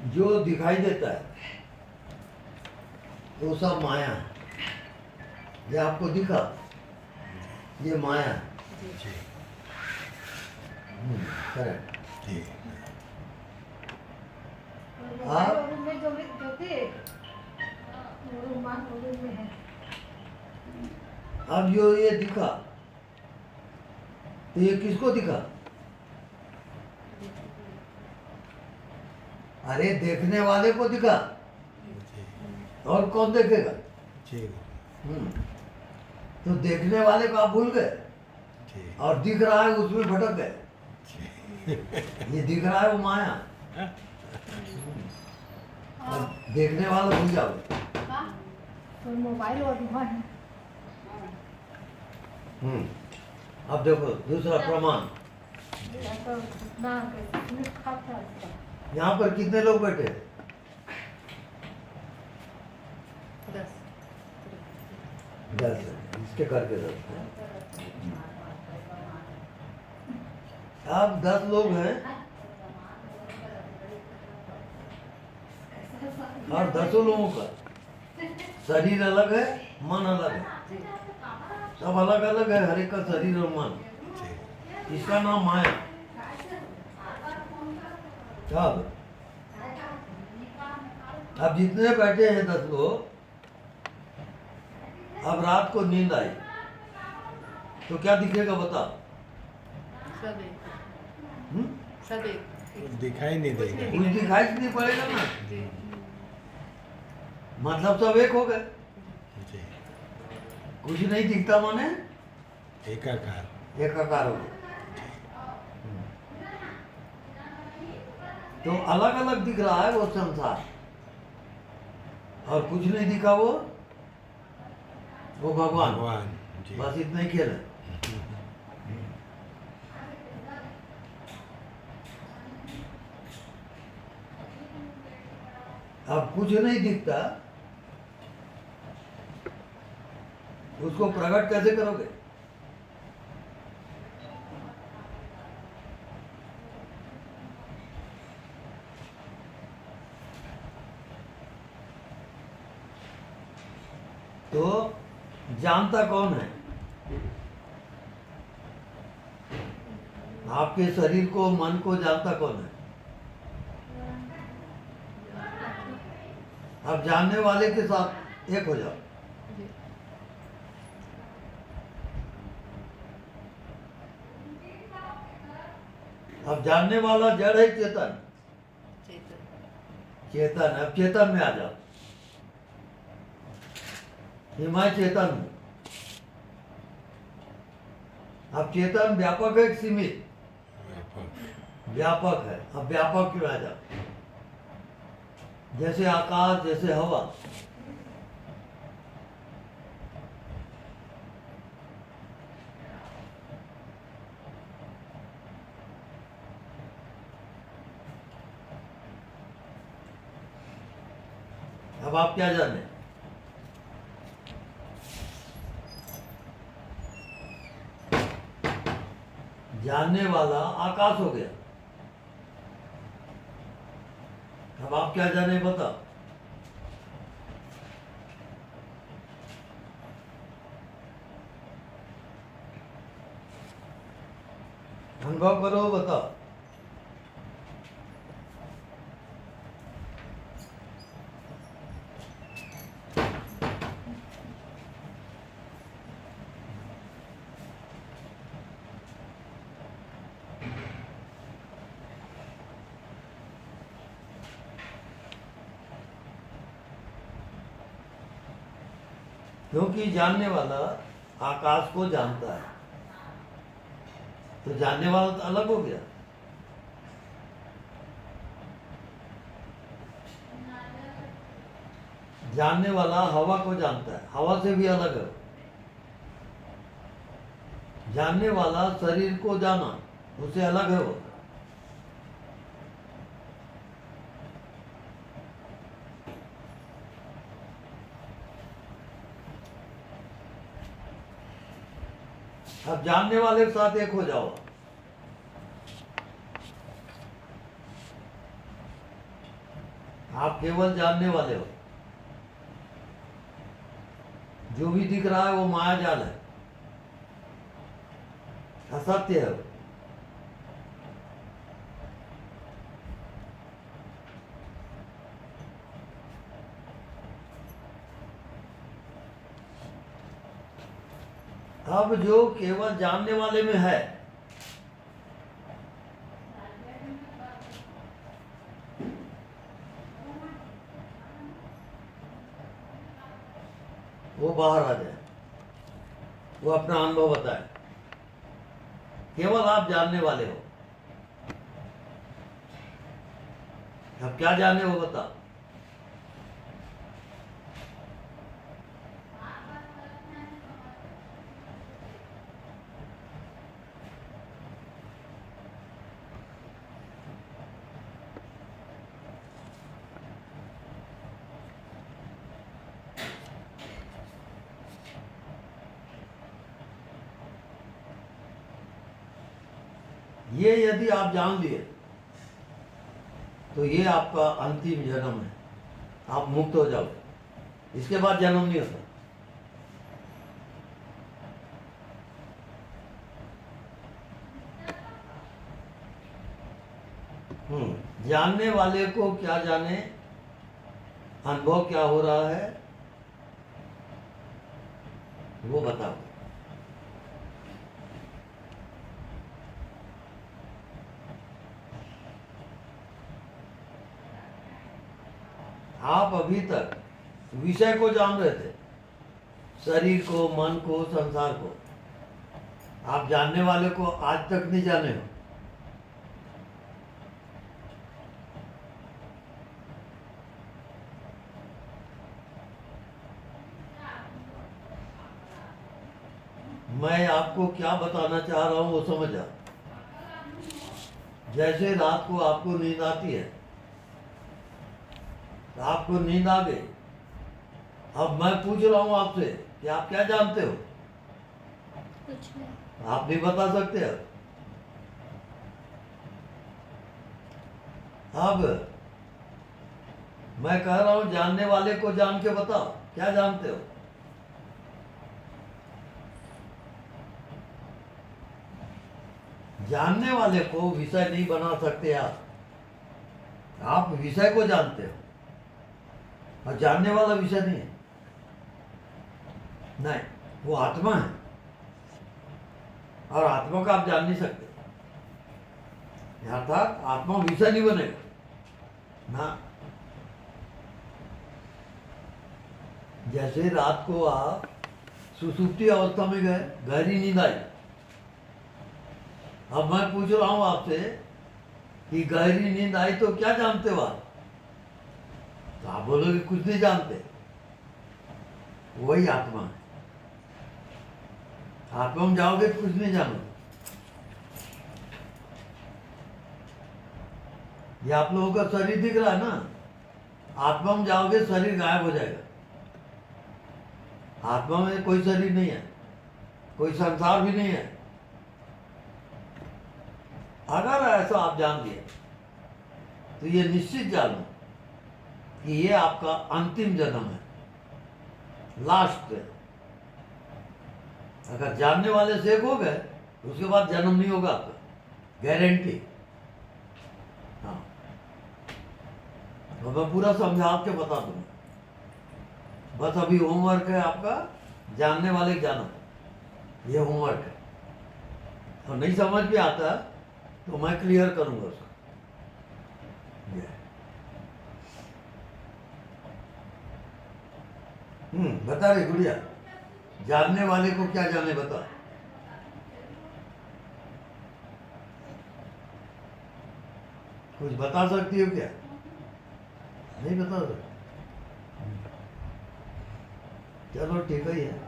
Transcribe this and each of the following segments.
जो दिखाई देता है वो सब माया है। ये आपको दिखा, ये माया है। जी करेक्ट। जी आप में जो थे वो रुमाल में है। अब जो ये दिखा, तो ये किसको दिखा? अरे देखने वाले को दिखा, जी और कौन देखेगा? जी तो देखने वाले को आप भूल गए, जी और दिख रहा है उसमें भटक गए। जी ये दिख रहा है वो माया, और देखने वाला भूल जाओ। तो मोबाइल और रुमाल अब देखो दूसरा प्रमाण। ना खाता है। यहाँ पर कितने लोग बैठे हैं? 10 इसके करके 10। अब 10 लोग हैं, और 10 लोगों का शरीर अलग है, मन अलग है, सब अलग अलग है, हर एक का शरीर और मन। इसका नाम माया। अब जितने बैठे हैं 10 लोग, अब रात को नींद आई तो क्या दिखेगा बताओ? सब एक हम्म? सब एक दिखाई नहीं देगा। कुछ दिखाई नहीं पड़ेगा ना, जी मतलब सब एक हो गए। जी कुछ नहीं दिखता माने एकाकार। एकाकार हो गए। तो अलग अलग दिख रहा है वो संसार, और कुछ नहीं दिखा वो भगवान। भगवान जी बस इतना ही खेल है। अब कुछ नहीं दिखता, उसको प्रकट कैसे करोगे? तो जानता कौन है? आपके शरीर को, मन को जानता कौन है? अब जानने वाले के साथ एक हो जाओ। जी अब जानने वाला जड़ है, चेतन। चेतन चेतन, अब चेतन में आ जाओ। कि मैं चेतन हूं। अब चेतन व्यापक है कि सीमित? व्यापक है। अब व्यापक क्यों आ जाओ? जैसे आकाश, जैसे हवा। अब आप क्या जाने? जानने वाला आकाश हो गया। अब आप क्या जाने बताओ? अनुभव करो, बताओ। क्योंकि जानने वाला आकाश को जानता है, तो जानने वाला तो अलग हो गया। जानने वाला हवा को जानता है, हवा से भी अलग है। जानने वाला शरीर को जाना, उससे अलग है वो। अब जानने वाले के साथ एक हो जाओ। आप केवल जानने वाले हो। जो भी दिख रहा है वो माया जाल है, असत्य है वो। अब जो केवल जानने वाले में है, वो बाहर आ जाए, वो अपना अनुभव बताए। केवल आप जानने वाले हो। अब क्या जाने हो बताओ। ये यदि आप जान लिए तो ये आपका अंतिम जन्म है, आप मुक्त हो जाओ। इसके बाद जन्म नहीं होता। जानने वाले को क्या जाने, अनुभव क्या हो रहा है वो बताओ। आप अभी तक विषय को जान रहे थे, शरीर को, मन को, संसार को। आप जानने वाले को आज तक नहीं जाने हो। मैं आपको क्या बताना चाह रहा हूं वो समझ आ। जैसे रात को आपको नींद आती है, तो आपको नींद आ गई। अब मैं पूछ रहा हूं आपसे कि आप क्या जानते हो। कुछ नहीं। आप नहीं बता सकते। अब मैं कह रहा हूं जानने वाले को जान के बताओ क्या जानते हो। जानने वाले को विषय नहीं बना सकते आप विषय को जानते हो और जानने वाला विषय नहीं है। नहीं, वो आत्मा है और आत्मा का आप जान नहीं सकते। अर्थात आत्मा विषय नहीं बनेगा ना। जैसे रात को आप सुसुप्ति अवस्था में गए, गहरी नींद आई। अब मैं पूछ रहा हूं आपसे कि गहरी नींद आई तो क्या जानते हो आप। तो आप बोलोगे कुछ नहीं जानते। वही आत्मा है। आत्मा में जाओगे तो कुछ नहीं जानोगे। ये आप लोगों का शरीर दिख रहा है ना। आत्मा में जाओगे शरीर गायब हो जाएगा। आत्मा में कोई शरीर नहीं है, कोई संसार भी नहीं है। अगर ऐसा आप जान लिए तो ये निश्चित जानो कि ये आपका अंतिम जन्म है, लास्ट है। अगर जानने वाले से एक हो गए तो उसके बाद जन्म नहीं होगा आपका, गारंटी। हाँ, तो मैं पूरा समझा के बता दूंगा। बस अभी होमवर्क है आपका, जानने वाले जानो, ये होमवर्क है। और नहीं समझ भी आता तो मैं क्लियर करूंगा उसको। बता रही गुड़िया, जानने वाले को क्या जाने बता। कुछ बता सकती हो क्या। नहीं बता सकती। चलो ठीक ही है।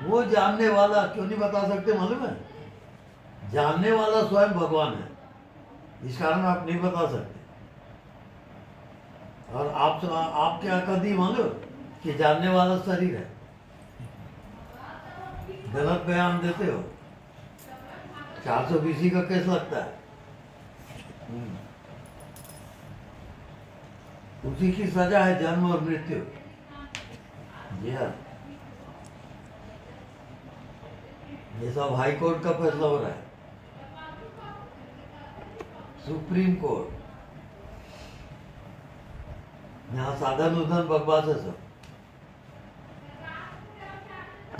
वो जानने वाला क्यों नहीं बता सकते मालूम है। जानने वाला स्वयं भगवान है, इस कारण आप नहीं बता सकते। और आप क्या कदी मालूम कि जानने वाला शरीर है। गलत बयान देते हो। 420 का केस लगता है। उसी की सजा है जन्म और मृत्यु। जी हाँ, ये सब हाई कोर्ट का फैसला हो रहा है, सुप्रीम कोर्ट। यहाँ साधन उधन बकवास है सब।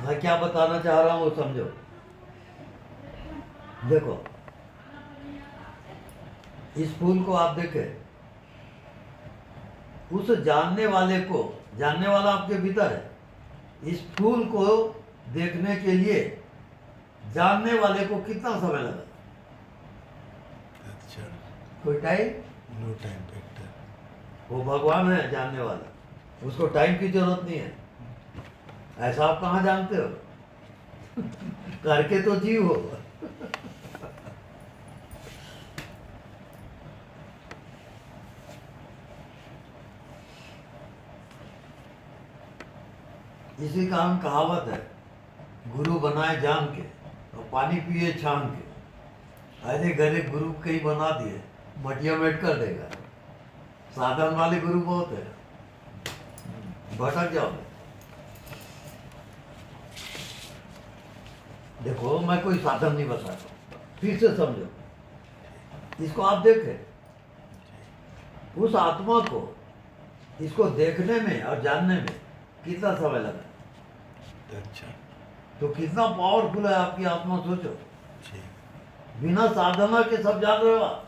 मैं क्या बताना चाह रहा हूँ वो समझो। देखो, इस फूल को आप देखें, उस जानने वाले को, जानने वाला आपके भीतर है। इस फूल को देखने के लिए जानने वाले को कितना समय लगा? अच्छा, कोई टाइम? No time factor. वो भगवान है जानने वाला, उसको टाइम की जरूरत नहीं है। ऐसा आप कहाँ जानते हो? करके तो जीव हो। इसी कारण कहावत है, गुरु बनाए जान के और पानी पिए छान के। अरे गरे गुरु कहीं बना दिए, मटिया मेट कर देगा। साधन वाले गुरु बहुत है, भटक जाओ। देखो, मैं कोई साधन नहीं बताता, फिर से समझो। इसको आप देखें, उस आत्मा को, इसको देखने में और जानने में कितना समय लगा? अच्छा, तो कितना पावरफुल है आपकी आत्मा, सोचो। जी बिना साधना के सब जान रहे हो आप।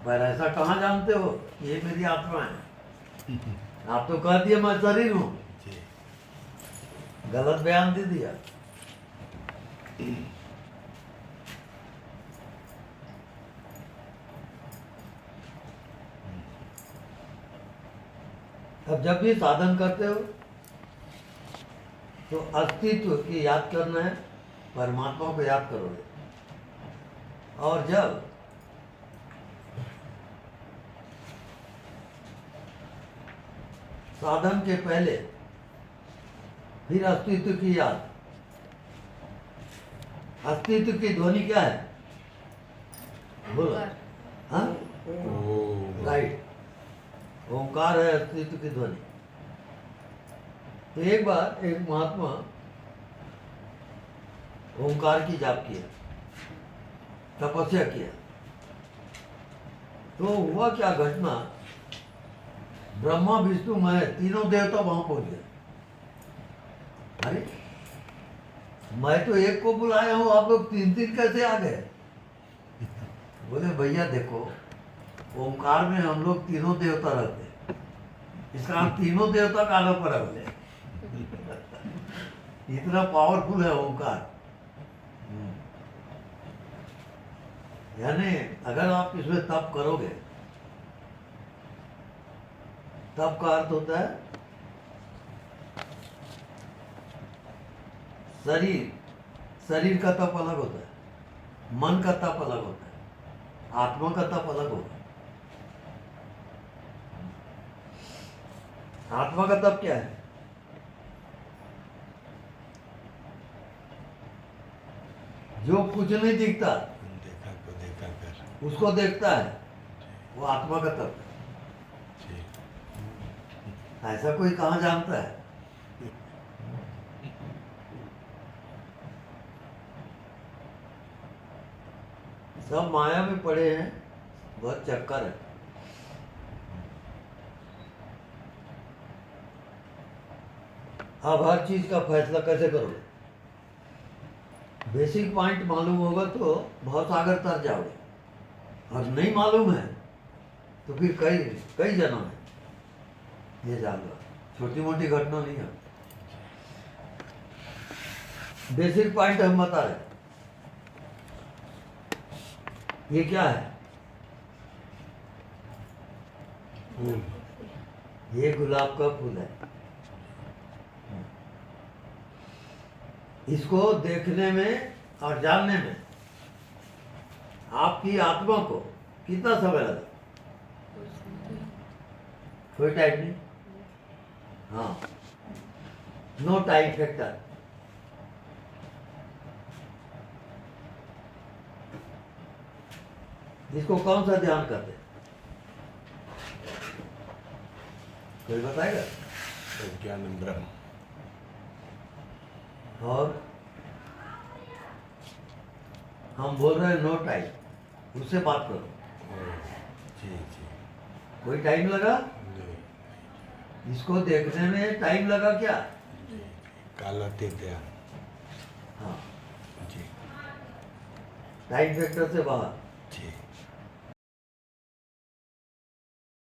पर ऐसा कहाँ जानते हो कि ये मेरी आत्मा है? आप तो कह दिए मैं शरीर हूँ, जी। गलत बयान दे दिया। अब जब भी साधन करते हो तो अस्तित्व की याद करना है, परमात्मा को याद करोगे। और जब साधन के पहले फिर अस्तित्व की याद। अस्तित्व की ध्वनि क्या है? बोलो। ओंकार। हाँ, ओम। राइट, ओंकार है अस्तित्व की ध्वनि। तो एक बार एक महात्मा ओंकार की जाप किया, तपस्या किया। तो हुआ क्या घटना, ब्रह्मा विष्णु महेश तीनों देवता वहां पहुंच गए। अरे, मैं तो एक को बुलाया हूं, आप लोग तीन तीन कैसे आ गए? बोले भैया देखो, ओंकार में हम लोग तीनों देवता रहते हैं, इसका तीनों देवता का अलग पर है। इतना पावरफुल है ओंकार। यानी अगर आप इसमें तप करोगे, तप का अर्थ होता है शरीर, शरीर का तप अलग होता है, मन का तप अलग होता है, आत्मा का तप अलग होता है। आत्मा का तप क्या है? जो कुछ नहीं दिखता देखा को देखा कर। उसको देखता है, वो आत्मा का तप जी। है। ऐसा कोई कहाँ जानता है? सब माया में पड़े हैं, बहुत चक्कर है। अब हर चीज का फैसला कैसे करोगे? बेसिक पॉइंट मालूम होगा तो बहुत सागर तर जाओगे, और नहीं मालूम है तो फिर कई कई जन्म है। ये जान लो, छोटी मोटी घटना नहीं है। बेसिक पॉइंट हम बता रहे। ये क्या है? फूल। ये गुलाब का फूल है। इसको देखने में और जानने में आपकी आत्मा को कितना समय लगा? कोई टाइम नहीं। हाँ, नो टाइम फैक्टर। इसको कौन सा ध्यान कहते हैं? कोई बताएगा? प्रज्ञानम ब्रह्म। और हम बोल रहे हैं नो टाइम, उससे बात करो। ओ, जी जी कोई टाइम लगा? नहीं, इसको देखने में टाइम लगा क्या? जी जी कालातीत हाँ, जी टाइम फैक्टर से बाहर। जी